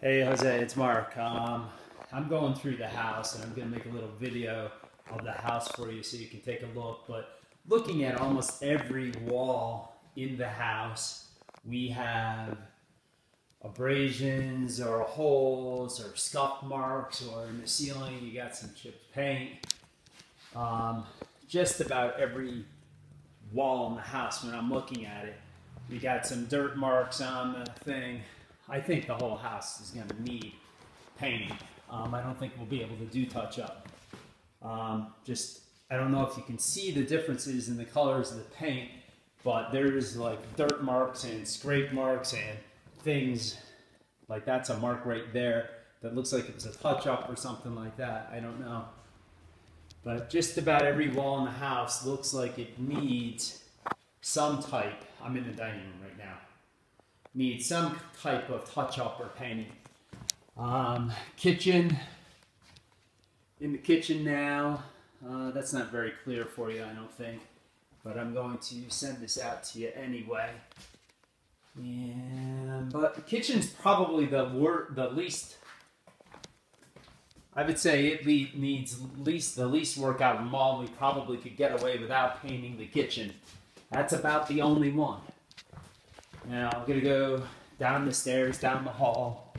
Hey Jose, it's Mark. I'm going through the house and I'm going to make a little video of the house for you so you can take a look. But looking at almost every wall in the house, we have abrasions or holes or scuff marks, or in the ceiling you got some chipped paint. Just about every wall in the house when I'm looking at it. We got some dirt marks on the thing. I think the whole house is going to need painting. I don't think we'll be able to do touch up. I don't know if you can see the differences in the colors of the paint, but there's like dirt marks and scrape marks and things like that's a mark right there that looks like it was a touch up or something like that. I don't know. But just about every wall in the house looks like it needs some type. I'm in the dining room right now. Needs some type of touch-up or painting. Kitchen. In the kitchen now. That's not very clear for you, I don't think. But I'm going to send this out to you anyway. But the kitchen's probably the least. I would say it needs the least work out of them all. We probably could get away without painting the kitchen. That's about the only one. Now I'm going to go down the stairs, down the hall.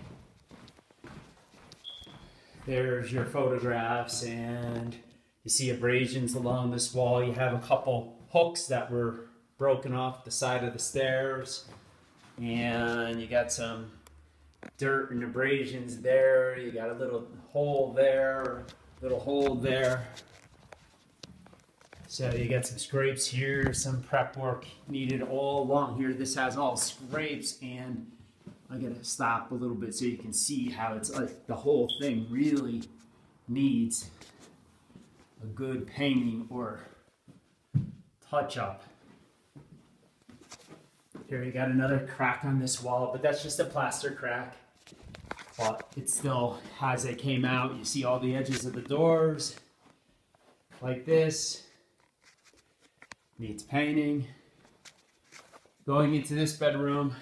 There's your photographs, and you see abrasions along this wall. You have a couple hooks that were broken off the side of the stairs. And you got some dirt and abrasions there. You got a little hole there, little hole there. So you got some scrapes here, some prep work needed all along here. This has all scrapes, and I gotta stop a little bit so you can see how it's like the whole thing really needs a good painting or touch up. Here you got another crack on this wall, but that's just a plaster crack. But it still, as they came out, you see all the edges of the doors like this. Needs painting. Going into this bedroom.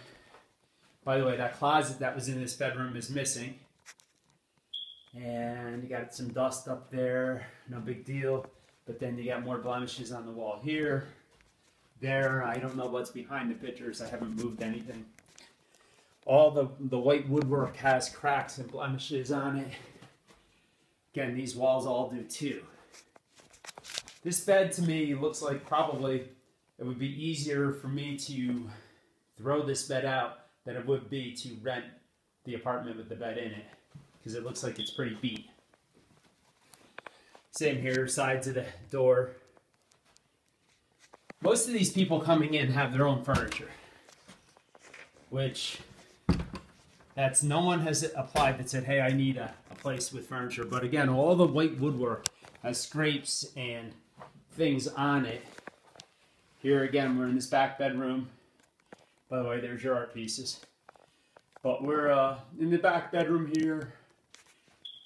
By the way, that closet that was in this bedroom is missing. And you got some dust up there, no big deal. But then you got more blemishes on the wall here, there. I don't know what's behind the pictures. I haven't moved anything. All the white woodwork has cracks and blemishes on it. Again, these walls all do too. This bed to me looks like probably it would be easier for me to throw this bed out than it would be to rent the apartment with the bed in it, because it looks like it's pretty beat. Same here, sides of the door. Most of these people coming in have their own furniture, which no one has applied that said, hey, I need a place with furniture. But again, all the white woodwork has scrapes and things on it. Here again, we're in this back bedroom. By the way, there's your art pieces. But we're in the back bedroom here.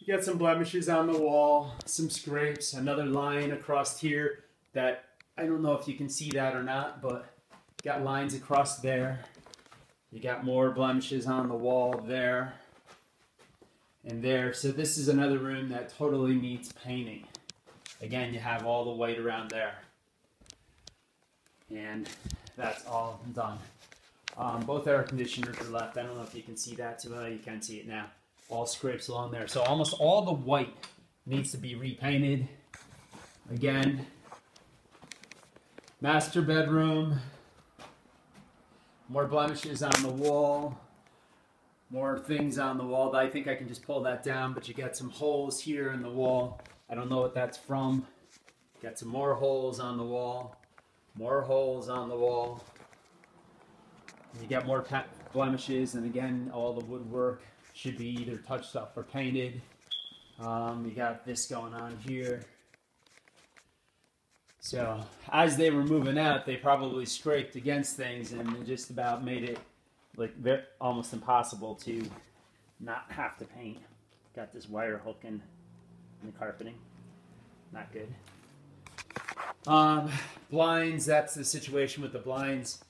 You got some blemishes on the wall, some scrapes, another line across here that I don't know if you can see that or not, but got lines across there. You got more blemishes on the wall there and there. So this is another room that totally needs painting. Again, you have all the white around there. And that's all done. Both air conditioners are left. I don't know if you can see that too well. You can see it now. All scrapes along there. So almost all the white needs to be repainted. Again, master bedroom. More blemishes on the wall. More things on the wall. I think I can just pull that down, but you got some holes here in the wall. I don't know what that's from. Got some more holes on the wall. More holes on the wall. And you got more blemishes, and again, all the woodwork should be either touched up or painted. You got this going on here. So as they were moving out, they probably scraped against things and just about made it like almost impossible to not have to paint. Got this wire hooking in the carpeting. Not good. Blinds, that's the situation with the blinds.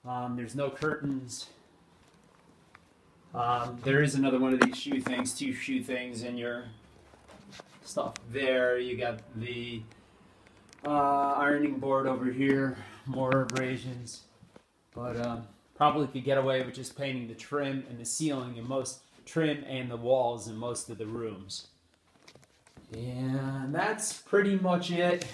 There's no curtains. There is another one of these shoe things, 2 shoe things in your stuff there. You got the ironing board over here, more abrasions, but probably could get away with just painting the trim and the ceiling and trim and the walls in most of the rooms. And that's pretty much it.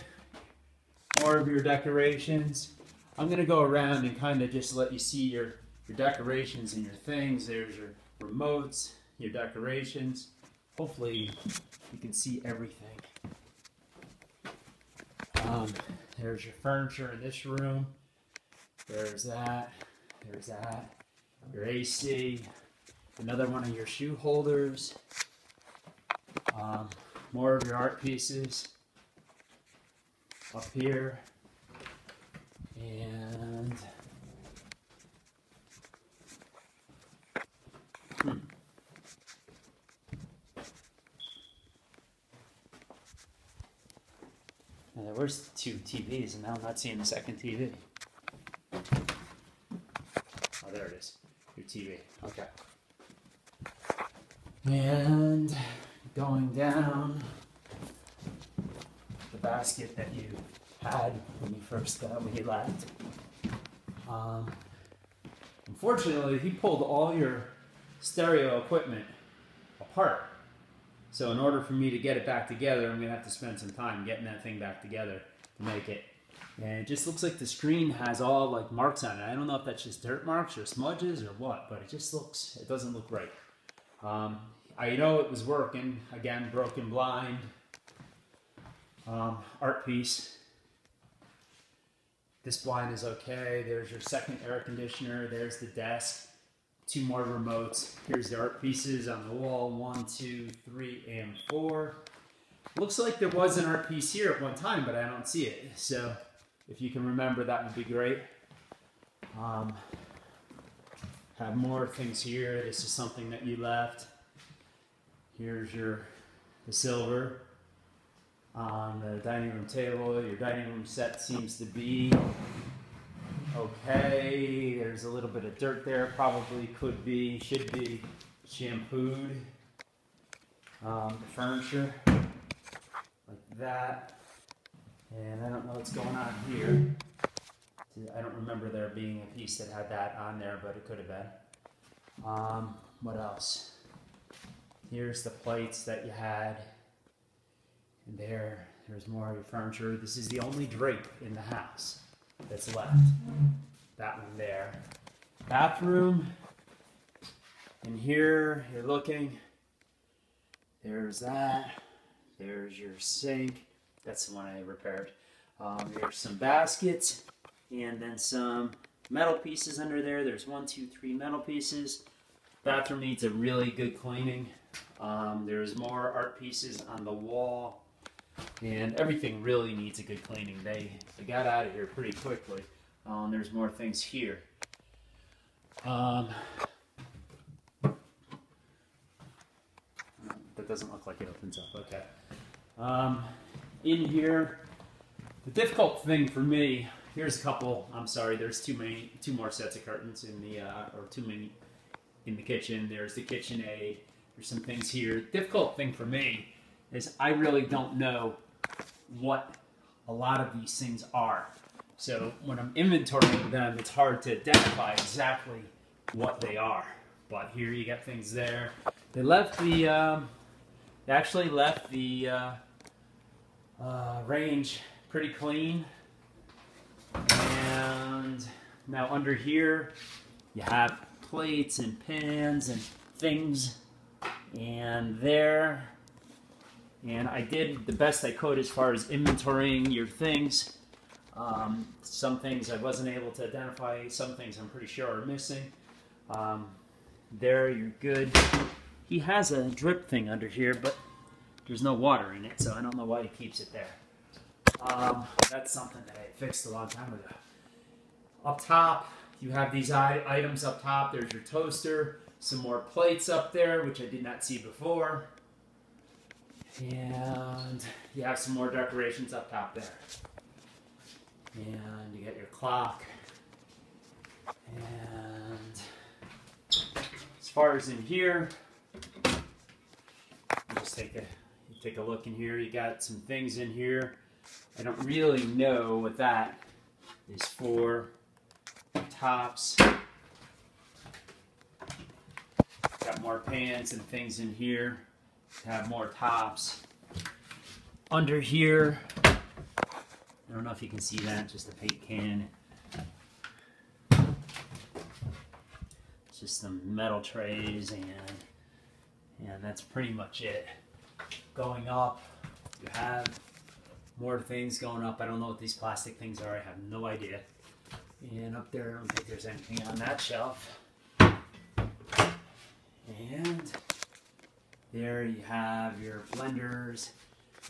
More of your decorations. I'm gonna go around and kind of just let you see your decorations and your things. There's your remotes, your decorations. Hopefully you can see everything. There's your furniture in this room. There's that. There's that. Your AC. Another one of your shoe holders. More of your art pieces up here. And and there was 2 TVs, and now I'm not seeing the second TV. Oh, there it is. Your TV. Okay. And going down, the basket that you had when you left. Unfortunately, he pulled all your stereo equipment apart. So in order for me to get it back together, I'm gonna have to spend some time getting that thing back together to make it. And it just looks like the screen has all like marks on it. I don't know if that's just dirt marks or smudges or what, but it doesn't look right. I know it was working. Again, broken blind. Art piece. This blind is okay. There's your second air conditioner. There's the desk. 2 more remotes. Here's the art pieces on the wall. 1, 2, 3, and 4. Looks like there was an art piece here at one time, but I don't see it. So if you can remember, that would be great. Have more things here. This is something that you left. Here's the silver on the dining room table. Your dining room set seems to be okay. There's a little bit of dirt there. Probably should be shampooed. The furniture like that. And I don't know what's going on here. I don't remember there being a piece that had that on there, but it could have been. What else? Here's the plates that you had. And there's more of your furniture. This is the only drape in the house that's left. That one there. Bathroom. And here, you're looking. There's that. There's your sink. That's the one I repaired. There's some baskets. And then some metal pieces under there. There's 1, 2, 3 metal pieces. Bathroom needs a really good cleaning. There's more art pieces on the wall. And everything really needs a good cleaning. They got out of here pretty quickly. There's more things here. That doesn't look like it opens up. Okay. In here, the difficult thing for me, here's a couple. I'm sorry, there's 2 more sets of curtains in the, or too many in the kitchen. There's the KitchenAid. There's some things here. Difficult thing for me is I really don't know what a lot of these things are. So when I'm inventorying them, it's hard to identify exactly what they are. But here you got things there. They actually left the range pretty clean. And now under here, you have plates and pans and things. And there. And I did the best I could as far as inventorying your things. Some things I wasn't able to identify. Some things I'm pretty sure are missing. There, you're good. He has a drip thing under here, but there's no water in it, so I don't know why he keeps it there. That's something that I fixed a long time ago. Up top, you have these items up top. There's your toaster, some more plates up there, which I did not see before. And you have some more decorations up top there. And you get your clock. And far as in here, just take a look in here. You got some things in here. I don't really know what that is for. Tops. Got more pans and things in here to have more tops. Under here, I don't know if you can see that, just a paint can. Just some metal trays, and that's pretty much it. Going up, you have more things going up. I don't know what these plastic things are. I have no idea. And up there, I don't think there's anything on that shelf. And there you have your blenders,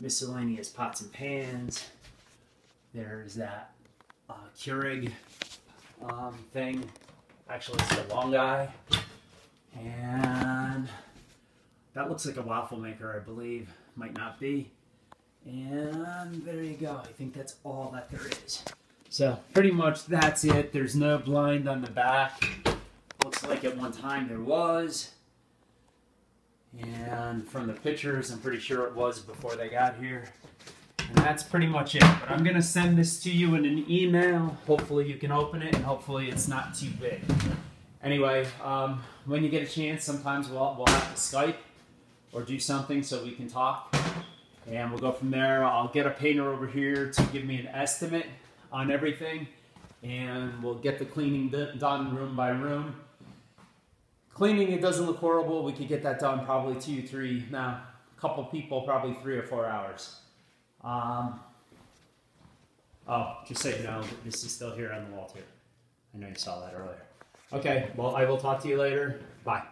miscellaneous pots and pans. There's that Keurig thing. Actually, it's the long guy. And that looks like a waffle maker, I believe. Might not be. And there you go. I think that's all that there is. So pretty much that's it. There's no blind on the back. Looks like at one time there was. And from the pictures, I'm pretty sure it was before they got here. And that's pretty much it. But I'm going to send this to you in an email. Hopefully you can open it, and hopefully it's not too big. Anyway, when you get a chance, sometimes we'll have to Skype or do something so we can talk. And we'll go from there. I'll get a painter over here to give me an estimate on everything. And we'll get the cleaning done room by room. Cleaning, it doesn't look horrible. We could get that done probably 2, 3, a couple people, probably 3 or 4 hours. Oh, just so you know, this is still here on the wall too. I know you saw that earlier. Okay, well, I will talk to you later. Bye.